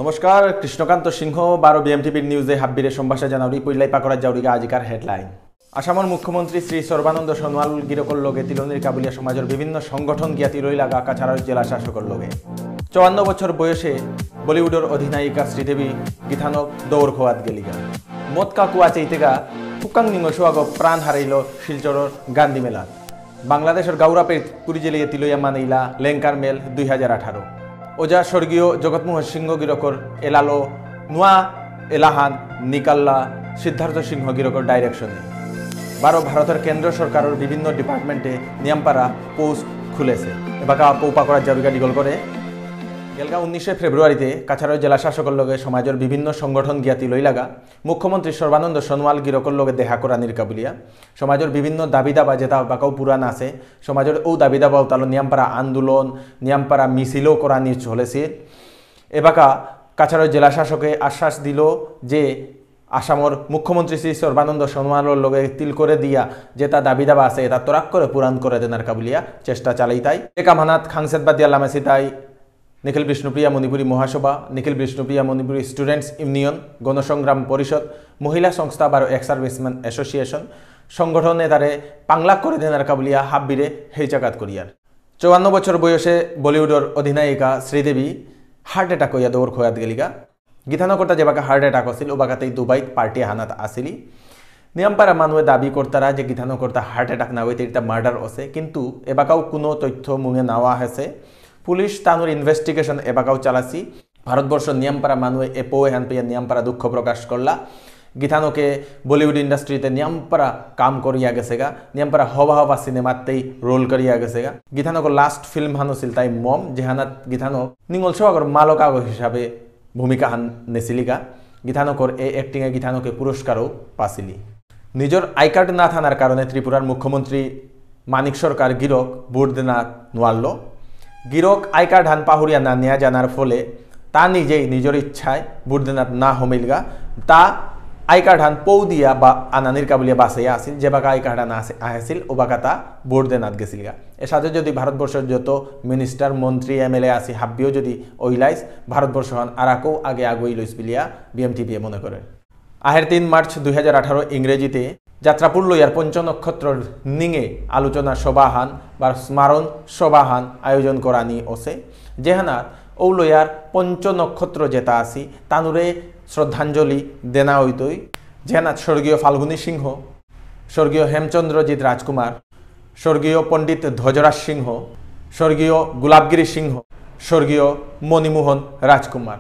নমস্কার, কৃষ্ণকান্ত সিংহ 12 বিএমটিভির নিউজে হাব্বিরে সম্ভাষা জানাউরি পইলাই পাকড়া জাউরিগা আজিকার হেডলাইন। আসামৰ মুখ্যমন্ত্রী শ্রী সর্বানন্দ সোনোয়াল গিরকর লগে তিলনির কাবুলিয়া সমাজের বিভিন্ন সংগঠন গিয়া তিরই লাগা কাছাড়ার জেলা শাসকর লগে 54 বছর বয়সে বলিউডের অধিনায়িকা শ্রীদেবী গীতানক দৌড় খোয়াত গেলিগা মদ কাকুয়া চাইতেগা হুকাং নিঙ্গ সোয়াগ প্রাণ হারাইল শিলচরের গান্ধী মেলাত। বাংলাদেশের গাউরাপের পুরী জেলিয়ে তিলইয়া মানাইলা লেঙ্কার মেল 2018। ওজা স্বর্গীয় জগৎমোহন সিংহ গিরকর এলালো নোয়া এলাহান নিকাল্লা সিদ্ধার্থ সিংহ গিরকর ডাইরেকশনে 12 ভারতের কেন্দ্র সরকারের বিভিন্ন ডিপার্টমেন্টে নিয়মপাড়া পোস্ট খুলেছে। এবাকা পৌপা করার জাবিকা ডিগল করে গেলগা 19 ফেব্রুয়ারিতে কাছাড় জেলা শাসকের লগে সমাজের বিভিন্ন সংগঠন গিয়াতি লই লাগা মুখ্যমন্ত্রী সর্বানন্দ সোনোয়াল গিরকর লগে দেখা করা নির্কাবুলিয়া সমাজের বিভিন্ন দাবি দাবা যেটা বাকাও পুরান আছে সমাজের ও দাবি দাবাও তালো নিয়মপাড়া আন্দোলন নিয়মপাড়া মিছিলও করা নিয়ে চলেছে। এবাকা কাছাড় জেলা শাসকে আশ্বাস দিল যে আসামর মুখ্যমন্ত্রী শ্রী সর্বানন্দ সোনোয়ালের লগে তিল করে দিয়া যেটা দাবি দাবা আছে এটা তোরাক করে পুরান করে দেনার কাবুলিয়া চেষ্টা চালাই তাই একামানাত খাংসেদবাদ দিয়া লামাসি তাই নিখিল বিষ্ণুপ্রিয়া মণিপুরী মহাসভা নিখিল বিষ্ণুপ্রিয়া মণিপুরী স্টুডেন্টস ইউনিয়ন গণসংগ্রাম পরিষদ মহিলা সংস্থা বা এক্স সার্ভিসম্যান অ্যাসোসিয়েশন সংগঠনে তারে পাংলাক করে দেনার কাবুলিয়া হাব্বিরে হেই জাকাত করিয়ার 54 বছর বয়সে বলিউডের অধিনায়িকা শ্রীদেবী হার্ট অ্যাটাক হইয়া দৌড় খোয়াত গেলিগা গীতানকর্তা যেবাকা হার্ট অ্যাটাক আছিল ওবাকাতেই দুবাইত পার্টি হানাত আসিলি নিয়মপাড়া মানুষে দাবি করতারা যে গীতানকর্তা হার্ট অ্যাটাক না হইতে এটা মার্ডার আছে কিন্তু এবাকাও কোনো তথ্য মুঙে নেওয়া হয়েছে। পুলিশ তানোর ইনভেস্টিগেশন এবাকাও চালাছি। ভারতবর্ষ নিয়মপাড়া মানুষে এপো হ্যান পেয়ে নিয়মপাড়া দুঃখ প্রকাশ করলা গীতানকে বলিউড ইন্ডাস্ট্রিতে নিয়মপাড়া কাম করিয়া গেছেগা নিয়মপাড়া হবা হবা সিনেমাতেই রোল করিয়া গেছেগা। গীতানকর লাস্ট ফিল্ম হান ছিল তাই মম যেহানাত গীতানক নিঙল সোহাগর মালকাগ হিসাবে ভূমিকা হান নেছিলিগা গীতানকর এই অ্যাক্টিংয়ে গীতানকে পুরস্কারও পাছিলি। নিজের আই কার্ড না থানার কারণে ত্রিপুরার মুখ্যমন্ত্রী মানিক সরকার গিরক ভোট দেনা নোয়ারল। গিরক আই কার্ড হান পাহুরিয়া না নেওয়া জানার ফলে তা নিজেই নিজের ইচ্ছায় ভোট দেনাত না হমিলগা তা আই কার্ড হান পৌ দিয়া বা আনানির কাবুলিয়া বাসাইয়া আসিল যে বাকা আই কার্ড হান আসিল ও বাকা তা ভোট দেনাত গেছিলগা। এর সাথে যদি ভারতবর্ষের যত মিনিস্টার মন্ত্রী এমএলএ আসি হাব্বিও যদি ওইলাইস ভারতবর্ষ হন আরাকও আগে আগুই লইস বিলিয়া বিএমটিভি মনে করে। 3 মার্চ 2018 ইংরেজিতে যাত্রাপুর লইয়ার পঞ্চনক্ষত্র নিঙে আলোচনা সভাহান বা স্মারণ সভাহান আয়োজন করানি ওসে যেহানাত ও লইয়ার পঞ্চনক্ষত্র যেটা আসি তানুরে শ্রদ্ধাঞ্জলি দেনা হইতই যেহানাত স্বর্গীয় ফাল্গুনী সিংহ স্বর্গীয় হেমচন্দ্রজিৎ রাজকুমার স্বর্গীয় পণ্ডিত ধ্বজরাজ সিংহ স্বর্গীয় গোলাপগিরি সিংহ স্বর্গীয় মণিমোহন রাজকুমার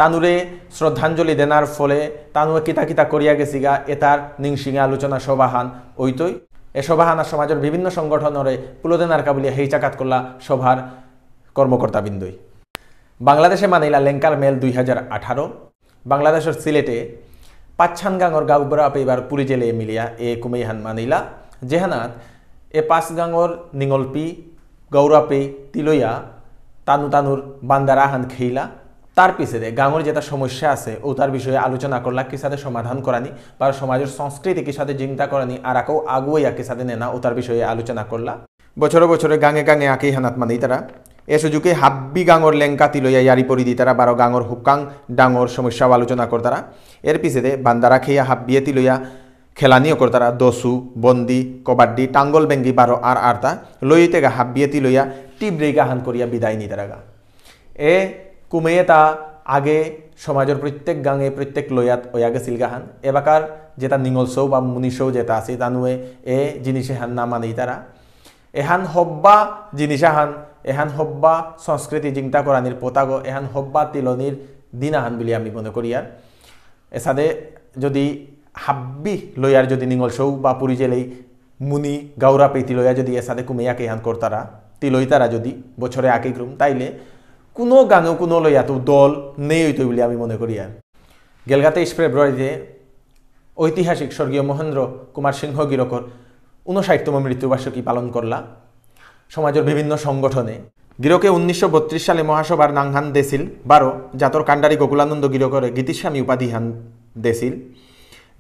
তানুরে শ্রদ্ধাঞ্জলি দেনার ফলে তানুয়ে কিতা কিতা করিয়া গেছিগা এটার নিংসিঙে আলোচনা সভাহান ওইতই এ সভাহানা সমাজের বিভিন্ন সংগঠনরে পুলোদেনার কাবুলিয়া হেই চাকাত করলা সভার কর্মকর্তাবৃন্দই। বাংলাদেশে মানিলা লেঙ্কার মেল 2018 বাংলাদেশের সিলেটে পাচ্ছানগাঙর গাউবরা পেবার পুরী জেলে মিলিয়া এ কুমেইহান মানিলা যেহানাত এ পাঁচগাঙর নিঙলপি গৌরাপে তিলইয়া তানুর বান্দারাহান খেইলা তার পিছনে গাঙর যেটা সমস্যা আছে ও তার বিষয়ে আলোচনা করলা কি সাথে সমাধান করানি বা সমাজের সংস্কৃতি কি সাথে চিন্তা করানি আর আকেও আগুয়া কি সাথে নেনা ও তার বিষয়ে আলোচনা করলা। বছরে বছরে গাঙে গাঙে আঁকেই হানাত মানেই তারা এ সুযোগে হাব্বি গাঙর লেঙ্কা তিলইয়া ইয়ারি পরি দি তারা 12 গাঙর হুকাং ডাঙর সমস্যাও আলোচনা করতারা। এর পিছনে বান্দারা খেয়া হাব্বিয়ে তিলইয়া খেলানিও করতারা দসু বন্দি কবাড্ডি টাঙ্গল বেঙ্গি 12 আর আরতা লইতে গা হাব্বিয়ে তিলইয়া টিব্রেগা হান করিয়া বিদায় নি তারা গা এ কুমেয়ে তা আগে সমাজের প্রত্যেক গাঙে প্রত্যেক লয়াত ওয়া গেছিল গাহান এবাকার যেটা নিঙল সৌ বা মুনিশৌ যেটা আছে তানুয়ে এ জিনিসে হান না মানেই তারা এহান হব্বা জিনিসাহান এহান হব্বা সংস্কৃতি চিন্তা করানির পোতাগ এহান হব্বা তিলনির দিনাহান বলে আমি মনে করি। আর এসাদে যদি হাব্বি লয়ার যদি নিঙল সৌ বা পুরী জেলেই মুনি গাউরা পেতি লয়া যদি এসাদে কুমেয়াকে এহান করতারা তিলই তারা যদি বছরে আঁকি গ্রুম তাইলে কোনো গাঙেও কোনো লইয়াতো দল নেই হইতো বলে আমি মনে করি। আর গেলগা 23 ফেব্রুয়ারিতে ঐতিহাসিক স্বর্গীয় মহেন্দ্র কুমার সিংহ গিরকর 59তম মৃত্যুবার্ষিকী পালন করলা সমাজের বিভিন্ন সংগঠনে। গিরকে 1932 সালে মহাসভার নাংহান দেছিল 12 জাতর কাণ্ডারি গোকুলানন্দ গিরকরে গীতিস্বামী উপাধি হান দেছিল।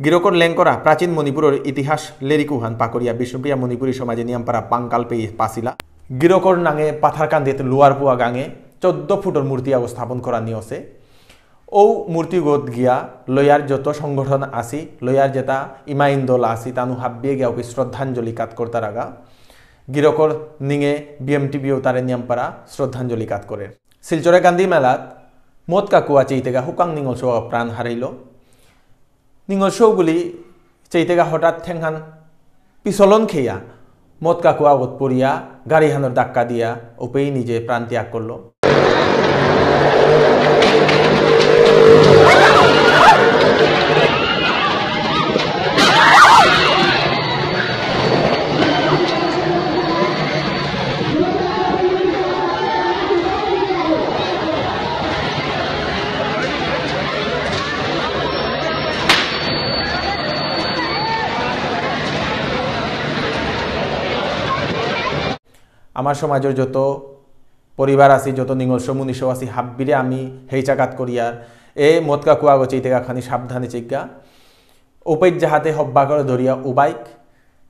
গিরকর লেঙ্করা প্রাচীন মণিপুরের ইতিহাস লেরিকুহান পাকরিয়া বিষ্ণুপ্রিয়া মণিপুরী সমাজে নিয়মপাড়া পাঙ্কাল পেয়ে পাছিলা। গিরকর নাঙে পাথারকান্দিতে লোয়ারপুয়া গাঙে 14 ফুটর মূর্তি অবস্থাপন করা নিয়ছে ও মূর্তিগত গিয়া লয়ার যত সংগঠন আসি লয়ার যেটা ইমাইন দল আসি তানু হাব্বিয়ে গিয়া ওকে শ্রদ্ধাঞ্জলি কাত করতার আগা গিরকর নিঙে বিএমটিবিও তারে নিয়ামপাড়া শ্রদ্ধাঞ্জলি কাত করে শিলচরে গান্ধী মেলাত মদ কাকুয়া চেইতেগা হুকাং নিঙল শো প্রাণ হারাইল নিঙল শোগুলি চেইতেগা হঠাৎ ঠেংহান পিছলন খেয়া মদ কাকুয়া আগত পড়িয়া গাড়ি হানোর ধাক্কা দিয়া ওপেই নিজে প্রাণ ত্যাগ করল। আমার সমাজের যত পরিবার আছি যত নিঙলস মুনিষ আছি হাব্বিরে আমি হেইচাকাত করিয়ার এ মদকা কুয়া গচি থেকে খানি সাবধানে চিজ্ঞা ওপাইত যাহাতে হব্বা করে ধরিয়া উবাইক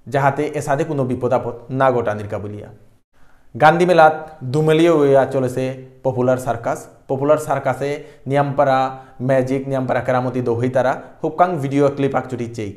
যাহাতে এসাদে কোনো বিপদ আপদ না গোটানির কাবুলিয়া। গান্ধী মেলাত দুমেলিও হইয়া চলেছে পপুলার সার্কাসে নিয়ামপাড়া ম্যাজিক নিয়ামপাড়া কেরামতি দৌহি তারা হুকাং ভিডিও ক্লিপ আকচুটি চেক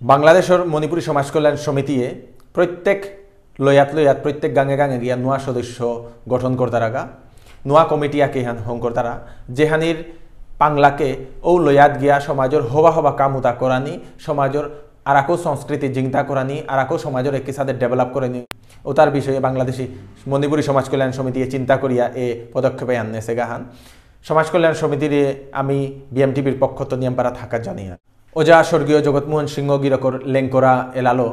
বাংলাদেশের মণিপুরী সমাজ কল্যাণ সমিতিয়ে প্রত্যেক লয়াত প্রত্যেক গাঙে গিয়া নোয়া সদস্য গঠন করতার আগা নোয়া কমিটি আকে হান হং করতারা যেহানির পাংলাকে ও লয়াত গিয়া সমাজের হবা কামুতা করানি সমাজের আরাকো সংস্কৃতি জিংতা করানি আরাকো সমাজের একই সাথে ডেভেলপ করানি ও তার বিষয়ে বাংলাদেশি মণিপুরী সমাজ কল্যাণ সমিতি চিন্তা করিয়া এ পদক্ষেপে আননেছে গাহান সমাজ কল্যাণ সমিতির আমি বিএমটিবির পক্ষ তো নিয়মপাড়া থাকা জানি ওজা স্বর্গীয় জগৎমোহন সিংহ গিরকর লেঙ্করা এলালো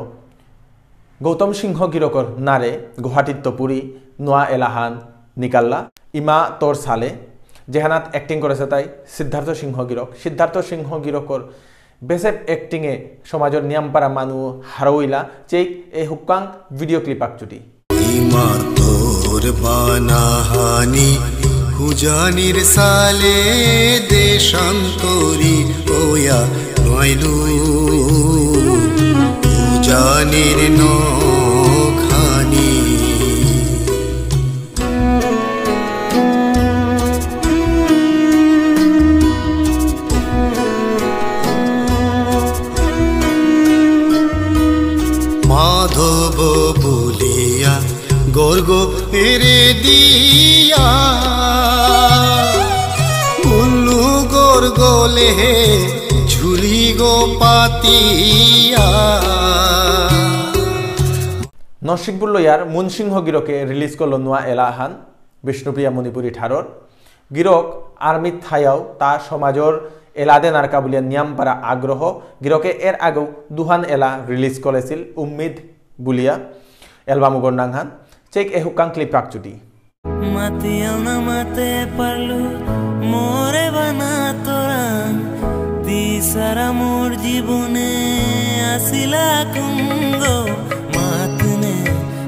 গৌতম সিংহ গিরকর নারে গুয়াহাটিত পুরী নোয়া এলাহান নিকাল্লা ইমা তোর সালে যেহানাত অ্যাক্টিং করেছে তাই সিদ্ধার্থ সিংহ গিরকর বেসেপ অ্যাক্টিংয়ে সমাজের নিয়মপাড়া মানু হারইলা চেক এ হুকাং ভিডিও ক্লিপ আকচুটি ইমা তোর বানাহানি হুজানির সালে দেশান্তরি ওয়া নয়লু হুজানির নখানি মাধব বলিয়া গর্গ এরে দিয়া উল্লু গর্গলে ঝুলি গো পাতিয়া নরসিংপুর লয়ার মুনসিংহ গিরকে রিলিজ করল নোয়া এলাহান বিষ্ণুপ্রিয়া মণিপুরী ঠারর গিরক আর্মিত থায়াও তা সমাজর এলাদে নারকা বলিয়া নিয়ামপাড়া আগ্রহ গিরকে এর আগেও দুহান এলা রিলিজ করেছিল উম্মিদ বুলিয়া এলবামুগর নাংহান চেক এ হুকাং ক্লিপ আকচুটি মাতিয়াও না মাতে পারলু মোরে বানা তোরা দিশারা মোর জীবনে আসিলা কুঙ্গ মাতনে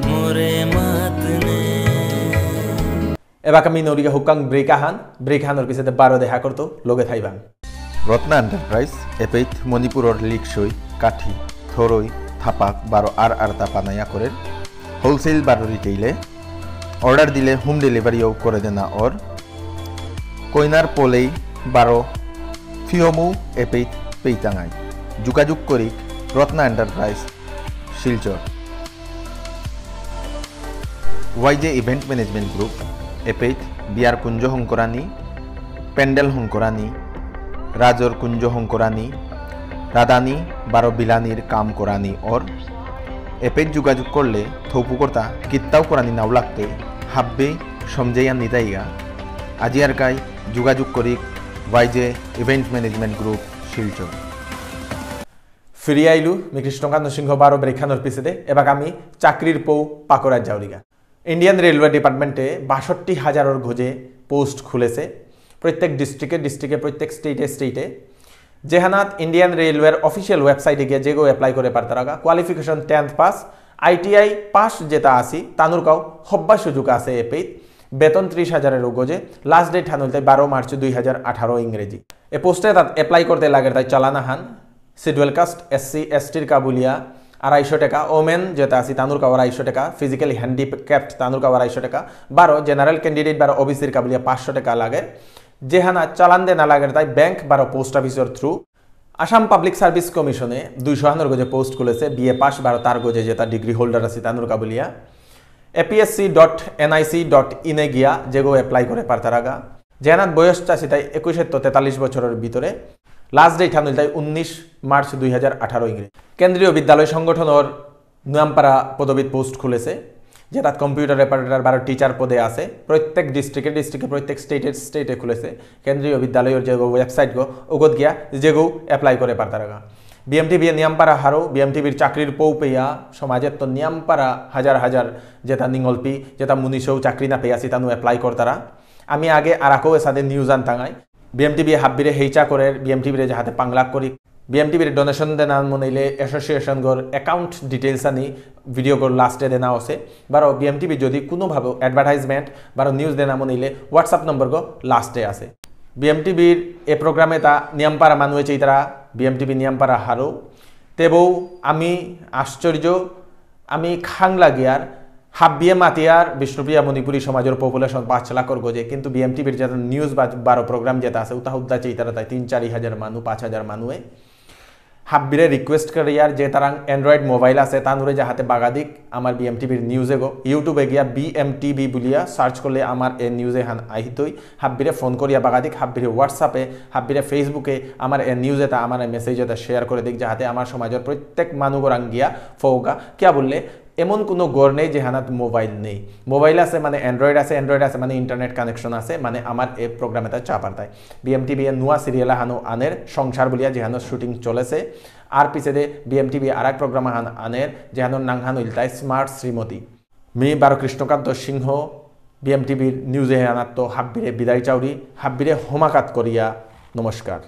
মোরে মাতনে এবার আমি নরিকা হুকাং ব্রেক হানোর পিছনে 12 দেখা করতো লগে থাইবাং রত্না এন্টারপ্রাইজ এপেইত মণিপুরের লিকসই কাঠি থরই থাপাক 12 আর তাপানায়া করে হোলসেল 12 রিটেইলে অর্ডার দিলে হোম ডেলিভারিও করে দেনা ওর কইনার পোলেই 12 ফিওমু এপেইত পেইতাঙাই যোগাযোগ করি রত্না এন্টারপ্রাইজ শিলচর ওয়াইজে ইভেন্ট ম্যানেজমেন্ট গ্রুপ এপেইত বিয়ার কুঞ্জ হংকরানি প্যান্ডেল হংকরানি রাজর কুঞ্জ হংকরানি রাদানি 12 বিলানির কাম করানি ওর এপেইত যোগাযোগ করলে থৌপুকর্তা কিত্তাও করানি নাও লাগতে হাব্বে সমঝেয়া নিতাইগা আজিয়ারকাই যোগাযোগ করি ওয়াইজে ইভেন্ট ম্যানেজমেন্ট গ্রুপ শিলচর। ফিরি আইলু মি কৃষ্ণকান্ত সিংহ বারো ব্রেখানোর পিছিয়ে এবার আমি চাকরির পৌ পাকড়ার যাওরিগা। ইন্ডিয়ান রেলওয়ে ডিপার্টমেন্টে ৬২,০০০ ঘোজে পোস্ট খুলেছে প্রত্যেক ডিস্ট্রিক্টে প্রত্যেক স্টেটে যেহানাত ইন্ডিয়ান রেলওয়ের অফিসিয়াল ওয়েবসাইটে গিয়ে যেগো অ্যাপ্লাই করে পারতারাগা। Qualification 10th pass, ITI pass যেটা আসি তানুরকাও হব্বা সুযোগ আছে এপেইত। বেতন ৩০,০০০ গজে। লাস্ট ডেট হানুলতে ১২ মার্চ ২০১৮ ইংরেজি। এ পোস্টে তাত অ্যাপ্লাই করতে লাগে তাই চালানা হান শিডিউল কাস্ট SC STর কাবুলিয়া ২৫০ টাকা, ওমেন যেটা আছে তানুর কাওয়ার ২৫০ টাকা, ফিজিক্যালি হ্যান্ডিক্যাপ্ট তানুর কাওয়ার ২৫০ টাকা, ১২ জেনারেল ক্যান্ডিডেট ১২ OBCর কাবুলিয়া ৫০০ টাকা লাগে। যেহানা চালান দে না লাগে তাই ব্যাংক ১২ পোস্ট অফিসের থ্রু। আসাম পাবলিক সার্ভিস কমিশনে ২০০ গজে পোস্ট খুলেছে। BA পাস ১২ তার গজে যেটা ডিগ্রি হোল্ডার আছে তানুর কাবুলিয়া। APSC.nic.in এ গিয়া যেগো অ্যাপ্লাই করে পারতারাগা। যেহানাত বয়স চাষি তাই ২১ তো ৪৩ বছরের ভিতরে। লাস্ট ডেট হানুল তাই ১৯ মার্চ ২০১৮ ইংরেজি। কেন্দ্রীয় বিদ্যালয় সংগঠনের নামপাড়া পদবীত পোস্ট খুলেছে যেটা কম্পিউটার অপারেটর ১২ টিচার পদে আছে। প্রত্যেক ডিস্ট্রিক্টে প্রত্যেক স্টেটে খুলেছে কেন্দ্রীয় বিদ্যালয়ের যে ওয়েবসাইট গো ওগত গিয়া যেগো অ্যাপ্লাই করে পারতারাগা। BMTB নিয়ামপাড়া হারো BMTBর চাকরির পৌ পেয়া সমাজের তো নিয়ামপাড়া হাজার যেটা নিঙলপি যেটা মুনিশও চাকরি না পেয়াছি তানু অ্যাপ্লাই করতারা। আমি আগে আরাকও এসাদে নিউজ আনতাঙাই BMTB হাব্বিরে হেইচা করে BMTBরে যাহাতে পাংলাক করি BMTBর ডোনেশন দেনা মনাইলে অ্যাসোসিয়েশন গর অ্যাকাউন্ট ডিটেলস আনি ভিডিও গর লাস্টে দেনা আছে। বারো BMTB যদি কোনোভাবে অ্যাডভার্টাইজমেন্ট বারো নিউজ দেনা মনাইলে হোয়াটসঅ্যাপ নম্বর গো লাস্টে আছে। BMTBর এ প্রোগ্রামে তা নিয়ামপাড়া মানুয়ে চাইতারা BMTB নিয়ামপাড়া হারো তেবৌ আমি আশ্চর্য আমি খাংলা গিয়ার হাব্বিয়ে মাতিয়ার বিষ্ণুপ্রিয়া মণিপুরী সমাজের পপুলেশন ৫ লাখর গজে কিন্তু BMTBর যেটা নিউজ বা ১২ প্রোগ্রাম যেটা আছে উতা হুদ্দা চাইতারা তাই ৩-৪ হাজার মানু ৫,০০০ মানুয়ে হাব্বিরে রিকোয়েস্ট করিয়ার যে তারা অ্যান্ড্রয়েড মোবাইল আছে তানুরে যাহাতে বাগাদিক আমার BMTBর নিউজে গো ইউটিউবে গিয়া BMTB বলিয়া সার্চ করলে আমার এ নিউজে হান আহিতই হাব্বিরে ফোন করিয়া বাগাদিক হাব্বিরে হোয়াটসঅ্যাপে হাব্বিরে ফেসবুকে আমার এ নিউজে তা আমার মেসেজ এটা শেয়ার করে দিক যাহাতে আমার সমাজের প্রত্যেক মানুগরাং গিয়া ফৌগা কিয়া বললে এমন কোনো গড় নেই যে হানাত মোবাইল নেই। মোবাইল আছে মানে অ্যান্ড্রয়েড আছে মানে ইন্টারনেট কানেকশন আছে মানে আমার এই প্রোগ্রামে তার চাপার তাই BMTB এর নুয়া সিরিয়াল হানো আনের সংসার বলিয়া যেহানো শুটিং চলেছে আর পিছে BMTB আর এক প্রোগ্রাম হান আনের যেহানো নাংহানো ইলতাই স্মার্ট শ্রীমতী। মি বারো কৃষ্ণকান্ত সিংহ BMTBর নিউজে হানাত তো হাব্বিরে বিদায় চাউরি হাব্বিরে হোমাকাত করিয়া নমস্কার।